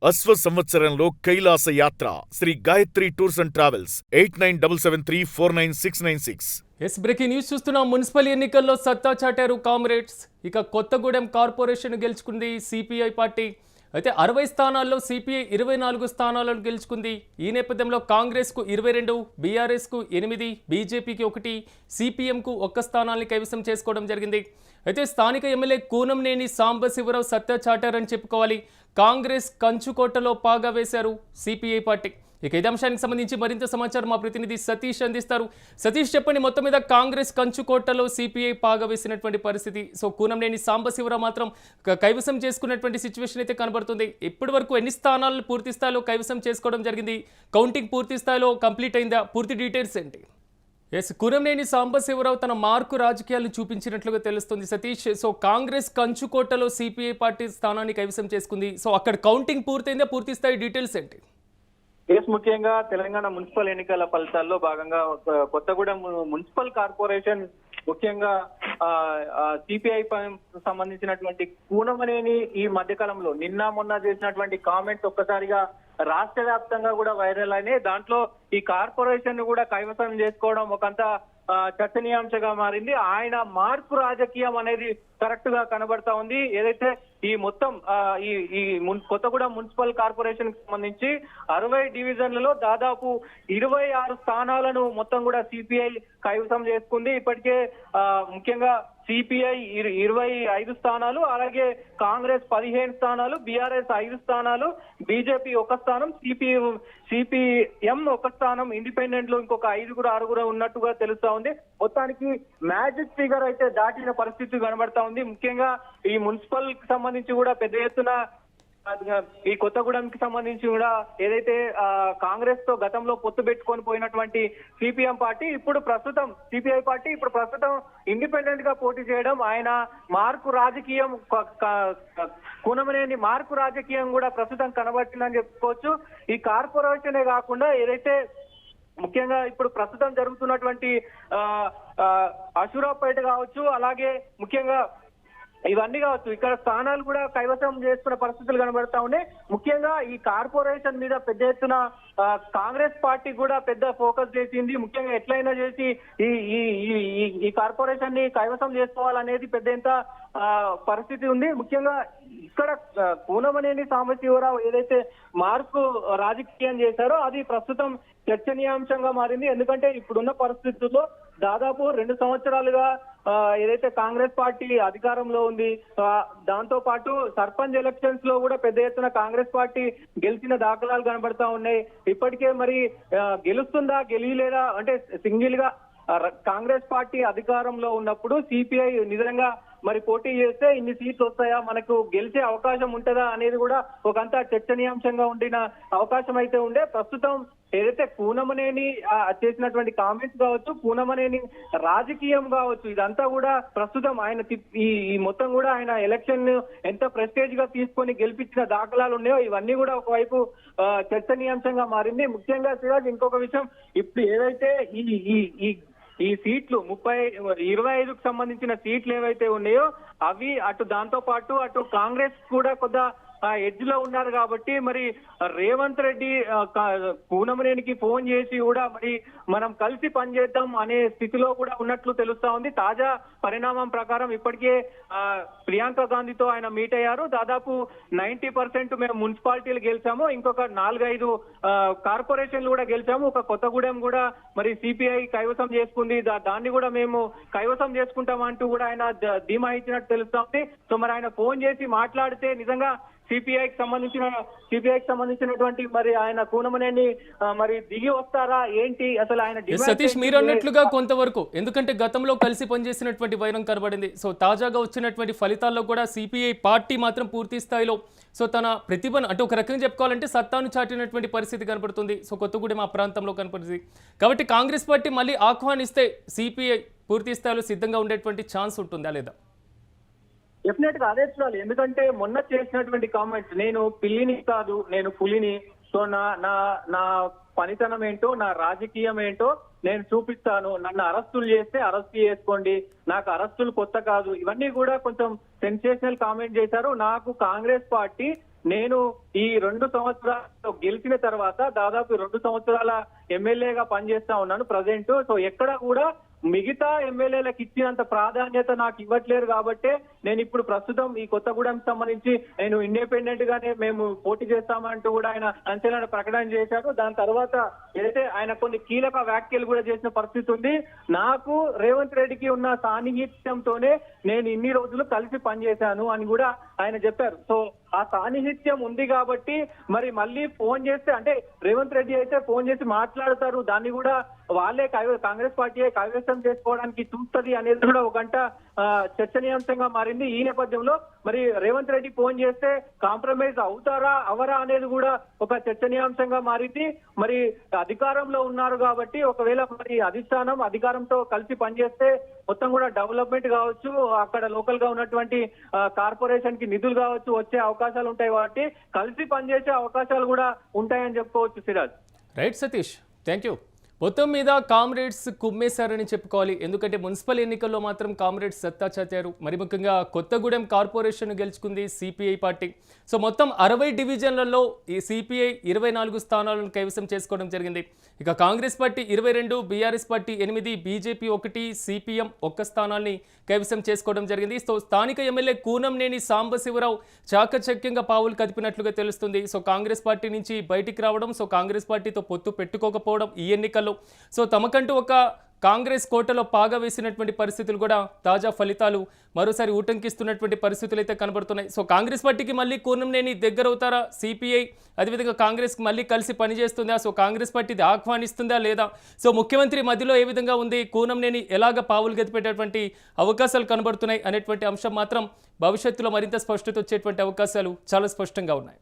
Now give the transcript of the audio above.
అశ్వ సంవత్సరంలో కైలాస యాత్ర Sri Gayatri tours and travels 8977349696. S breaking news చూస్తున్నాం. మున్సిపల్ ఎన్నికల్లో సత్తా చాటారు కామ్రేడ్స్. ఇక కొత్తగూడెం కార్పొరేషన్ గెలుచుకుంది సిపిఐ పార్టీ. అయితే 60 స్థానాల్లో సిపిఐ 24 స్థానాలను గెలుచుకుంది. ఈ నేపథ్యంలో కాంగ్రెస్కు 22, బీఆర్ఎస్కు 8, బీజేపీకి 1, సిపిఎంకు 1 స్థానాన్ని కైవసం చేసుకోవడం జరిగింది. అయితే స్థానిక ఎమ్మెల్యే కూనంనేని సాంబశివరావు సత్తా చాటారని చెప్పుకోవాలి. కాంగ్రెస్ కంచుకోటలో పాగా వేశారు సిపిఐ పార్టీ. ఇక ఇదే అంశానికి సంబంధించి మరింత సమాచారం మా ప్రతినిధి సతీష్ అందిస్తారు. సతీష్, చెప్పండి, మొత్తం మీద కాంగ్రెస్ కంచుకోటలో సిపిఐ పాగా వేసినటువంటి పరిస్థితి. సో కూనంనేని సాంబశివరావు మాత్రం కైవసం చేసుకున్నటువంటి సిచ్యువేషన్ అయితే కనబడుతుంది. ఇప్పటి వరకు ఎన్ని స్థానాలను పూర్తి స్థాయిలో కైవసం చేసుకోవడం జరిగింది? కౌంటింగ్ పూర్తి స్థాయిలో కంప్లీట్ అయిందా? పూర్తి డీటెయిల్స్ ఏంటి? ఎస్, కూనంనేని సాంబశివరావు తన మార్కు రాజకీయాలను చూపించినట్లుగా తెలుస్తుంది. సతీష్, సో కాంగ్రెస్ కంచుకోటలో సిపిఐ పార్టీ స్థానాన్ని కైవసం చేసుకుంది. సో అక్కడ కౌంటింగ్ పూర్తయిందా? పూర్తి స్థాయి డీటెయిల్స్ ఏంటి? ముఖ్యంగా తెలంగాణ మున్సిపల్ ఎన్నికల ఫలితాల్లో భాగంగా కొత్తగూడెం మున్సిపల్ కార్పొరేషన్ ముఖ్యంగా సిపిఐ సంబంధించినటువంటి కూనంనేని ఈ మధ్యకాలంలో నిన్న మొన్న చేసినటువంటి కామెంట్స్ ఒక్కసారిగా రాష్ట్ర వ్యాప్తంగా కూడా వైరల్ అయినాయి. దాంట్లో ఈ కార్పొరేషన్ కూడా కైవసం చేసుకోవడం ఒకంత చర్చనీయాంశంగా మారింది. ఆయన మార్పు రాజకీయం అనేది కరెక్ట్ గా కనబడతా ఉంది. ఏదైతే ఈ మొత్తం ఈ కొత్తగూడెం మున్సిపల్ కార్పొరేషన్ కి సంబంధించి 60 డివిజన్లలో దాదాపు 26 స్థానాలను మొత్తం కూడా సిపిఐ కైవసం చేసుకుంది. ఇప్పటికే ముఖ్యంగా సిపిఐ 25 స్థానాలు, అలాగే కాంగ్రెస్ 15 స్థానాలు, బీఆర్ఎస్ 5 స్థానాలు, బీజేపీ 1 స్థానం, సిపిఎం 1 స్థానం, ఇండిపెండెంట్ లో ఇంకొక 5-6 ఉన్నట్టుగా తెలుస్తా ఉంది. మొత్తానికి మ్యాజిక్ ఫిగర్ అయితే దాటిన పరిస్థితి కనబడతా ఉంది. ముఖ్యంగా ఈ మున్సిపల్ కి సంబంధించి కూడా పెద్ద ఎత్తున ఈ కొత్తగూడెంకి సంబంధించి కూడా ఏదైతే కాంగ్రెస్ తో గతంలో పొత్తు పెట్టుకొని పోయినటువంటి సిపిఎం పార్టీ ఇప్పుడు ప్రస్తుతం సిపిఐ పార్టీ ఇప్పుడు ప్రస్తుతం ఇండిపెండెంట్ గా పోటీ చేయడం, ఆయన మార్కు రాజకీయం కూనంనేని మార్కు రాజకీయం కూడా ప్రస్తుతం కనబడుతుందని చెప్పుకోవచ్చు. ఈ కార్పొరేషనే కాకుండా ఏదైతే ముఖ్యంగా ఇప్పుడు ప్రస్తుతం జరుగుతున్నటువంటి అశూరాపేట కావచ్చు, అలాగే ముఖ్యంగా ఇవన్నీ కావచ్చు, ఇక్కడ స్థానాలు కూడా కైవసం చేసుకున్న పరిస్థితులు కనబడతా ఉన్నాయి. ముఖ్యంగా ఈ కార్పొరేషన్ మీద పెద్ద ఎత్తున కాంగ్రెస్ పార్టీ కూడా పెద్ద ఫోకస్ చేసింది. ముఖ్యంగా ఎట్లయినా చేసి ఈ కార్పొరేషన్ ని కైవసం చేసుకోవాలనేది పెద్ద ఎంత పరిస్థితి ఉంది. ముఖ్యంగా ఇక్కడ కూనంనేని సాంబశివరావు ఏదైతే మార్పు రాజకీయం చేశారో అది ప్రస్తుతం చర్చనీయాంశంగా మారింది. ఎందుకంటే ఇప్పుడున్న పరిస్థితుల్లో దాదాపు 2 సంవత్సరాలుగా ఏదైతే కాంగ్రెస్ పార్టీ అధికారంలో ఉంది, దాంతో పాటు సర్పంచ్ ఎలక్షన్స్ లో కూడా పెద్ద ఎత్తున కాంగ్రెస్ పార్టీ గెలిచిన దాఖలాలు కనబడతా ఉన్నాయి. ఇప్పటికే మరి గెలుస్తుందా గెలియలేదా అంటే సింగిల్ గా కాంగ్రెస్ పార్టీ అధికారంలో ఉన్నప్పుడు సిపిఐ నిజంగా మరి పోటీ చేస్తే ఇన్ని సీట్లు వస్తాయా, మనకు గెలిచే అవకాశం ఉంటుందా అనేది కూడా ఒకంతా చర్చనీయాంశంగా ఉండిన అవకాశం అయితే ఉండే. ప్రస్తుతం ఏదైతే కూనంనేని చేసినటువంటి కామెంట్స్ కావచ్చు, కూనంనేని రాజకీయం కావచ్చు, ఇదంతా కూడా ప్రస్తుతం ఆయన ఈ మొత్తం కూడా ఆయన ఎలక్షన్ ఎంత ప్రెస్టేజ్ గా తీసుకొని గెలిపించిన దాఖలాలు ఉన్నాయో ఇవన్నీ కూడా ఒకవైపు చర్చనీయాంశంగా మారింది. ముఖ్యంగా సిరాజ్, ఇంకొక విషయం, ఇప్పుడు ఏదైతే ఈ సీట్లు 25కు సంబంధించిన సీట్లు ఏవైతే ఉన్నాయో అవి అటు దాంతో పాటు అటు కాంగ్రెస్ కూడా కొంత ఎడ్జ్ లో ఉన్నారు కాబట్టి మరి రేవంత్ రెడ్డి కూనంనేనికి ఫోన్ చేసి కూడా మరి మనం కలిసి పనిచేద్దాం అనే స్థితిలో కూడా ఉన్నట్లు తెలుస్తా ఉంది. తాజా పరిణామం ప్రకారం ఇప్పటికే ప్రియాంక గాంధీతో ఆయన మీట్ అయ్యారు. దాదాపు 90% మేము మున్సిపాలిటీలు గెలిచాము, ఇంకొక 4-5 కార్పొరేషన్లు కూడా గెలిచాము, ఒక కొత్తగూడెం కూడా మరి సిపిఐ కైవసం చేసుకుంది, దాన్ని కూడా మేము కైవసం చేసుకుంటామంటూ కూడా ఆయన ధీమా ఇచ్చినట్టు తెలుస్తా ఉంది. సో మరి ఆయన ఫోన్ చేసి మాట్లాడితే నిజంగా సిపిఐకి సంబంధించినటువంటి మరి ఆయన కూనంనేని మరి దిగి వస్తారా ఏంటి అసలు ఆయన? సతీష్, మీరు అన్నట్లుగా కొంతవరకు, ఎందుకంటే గతంలో కలిసి పనిచేసినటువంటి వైరం కనబడింది. సో తాజాగా వచ్చినటువంటి ఫలితాల్లో కూడా సిపిఐ పార్టీ మాత్రం పూర్తి స్థాయిలో సో తన ప్రతిభను అంటే ఒక రకంగా చెప్పుకోవాలంటే సత్తాను చాటినటువంటి పరిస్థితి కనబడుతుంది. సో కొత్తగూడెం ఆ ప్రాంతంలో కనపడుతుంది కాబట్టి కాంగ్రెస్ పార్టీ మళ్ళీ ఆహ్వానిస్తే సిపిఐ పూర్తి స్థాయిలో సిద్ధంగా ఉండేటువంటి ఛాన్స్ ఉంటుందా లేదా? డెఫినెట్ గా అదే చూడాలి. ఎందుకంటే మొన్న చేసినటువంటి కామెంట్స్, నేను పిల్లిని కాదు నేను పులిని, సో నా పనితనం ఏంటో నా రాజకీయం ఏంటో నేను చూపిస్తాను, నన్ను అరెస్టులు చేస్తే అరెస్ట్ చేసుకోండి, నాకు అరెస్టులు కొత్త కాదు, ఇవన్నీ కూడా కొంచెం సెన్సేషనల్ కామెంట్ చేశారు. నాకు కాంగ్రెస్ పార్టీ నేను ఈ 2 సంవత్సరాలు గెలిచిన తర్వాత దాదాపు 2 సంవత్సరాల ఎమ్మెల్యేగా పనిచేస్తా ఉన్నాను ప్రజెంట్. సో ఎక్కడ కూడా మిగతా ఎమ్మెల్యేలకు ఇచ్చినంత ప్రాధాన్యత నాకు ఇవ్వట్లేరు కాబట్టి నేను ఇప్పుడు ప్రస్తుతం ఈ కొత్తగూడెం సంబంధించి నేను ఇండిపెండెంట్ గానే మేము పోటీ చేస్తామంటూ కూడా ఆయన అంచెలను ప్రకటన చేశారు. దాని తర్వాత ఏదైతే ఆయన కొన్ని కీలక వ్యాఖ్యలు కూడా చేసిన పరిస్థితి ఉంది. నాకు రేవంత్ రెడ్డికి ఉన్న సాన్నిహిత్యంతోనే నేను ఇన్ని రోజులు కలిసి పనిచేశాను అని కూడా ఆయన చెప్పారు. సో ఆ సాన్నిహిత్యం ఉంది కాబట్టి మరి మళ్ళీ ఫోన్ చేస్తే అంటే రేవంత్ రెడ్డి అయితే ఫోన్ చేసి మాట్లాడతారు, దాన్ని కూడా వాళ్ళే కాంగ్రెస్ పార్టీ కైవసం చేసుకోవడానికి చూస్తుంది అనేది కూడా ఒక గంట చర్చనీయాంశంగా మారింది. ఈ నేపథ్యంలో మరి రేవంత్ రెడ్డి ఫోన్ చేస్తే కాంప్రమైజ్ అవుతారా అవరా అనేది కూడా ఒక చర్చనీయాంశంగా మారింది. మరి అధికారంలో ఉన్నారు కాబట్టి ఒకవేళ మరి అధికారంతో కలిసి పనిచేస్తే మొత్తం కూడా డెవలప్మెంట్ కావచ్చు, అక్కడ లోకల్ గా ఉన్నటువంటి కార్పొరేషన్ కి నిధులు కావచ్చు వచ్చే అవకాశాలు ఉంటాయి కాబట్టి కలిసి పనిచేసే అవకాశాలు కూడా ఉంటాయని చెప్పుకోవచ్చు. Siraj. Right Satish, thank you. మొత్తం మీద కామ్రేడ్స్ కుమ్మేశారని చెప్పుకోవాలి. ఎందుకంటే మున్సిపల్ ఎన్నికల్లో మాత్రం కామ్రేడ్స్ సత్తా చాటారు. మరి ముఖ్యంగా కొత్తగూడెం కార్పొరేషన్ గెలుచుకుంది సిపిఐ పార్టీ. సో మొత్తం 60 డివిజన్లలో ఈ సిపిఐ 24 స్థానాలను కైవసం చేసుకోవడం జరిగింది. ఇక Congress party 22, BRS party 8, BJP 1, CPM 1 స్థానాన్ని కైవసం చేసుకోవడం జరిగింది. సో స్థానిక ఎమ్మెల్యే కూనంనేని సాంబశివరావు చాకచక్యంగా పావులు కదిపినట్లుగా తెలుస్తుంది. సో కాంగ్రెస్ పార్టీ నుంచి బయటికి రావడం, సో కాంగ్రెస్ పార్టీతో పొత్తు పెట్టుకోకపోవడం ఈ ఎన్నికల్లో సో తమకంటూ ఒక కాంగ్రెస్ కోటలో పాగా వేసినటువంటి పరిస్థితులు కూడా తాజా ఫలితాలు మరోసారి ఊటంకిస్తున్నటువంటి పరిస్థితులు అయితే కనబడుతున్నాయి. సో కాంగ్రెస్ పార్టీకి మళ్ళీ కూనంనేని దగ్గరవుతారా సిపిఐ, అదేవిధంగా కాంగ్రెస్కి మళ్ళీ కలిసి పనిచేస్తుందా, సో కాంగ్రెస్ పార్టీది ఆహ్వానిస్తుందా లేదా, సో ముఖ్యమంత్రి మధ్యలో ఏ విధంగా ఉంది, కూనంనేని ఎలాగ పావులు గతిపెట్టేటువంటి అవకాశాలు కనబడుతున్నాయి అనేటువంటి అంశం మాత్రం భవిష్యత్తులో మరింత స్పష్టత వచ్చేటువంటి అవకాశాలు చాలా స్పష్టంగా ఉన్నాయి.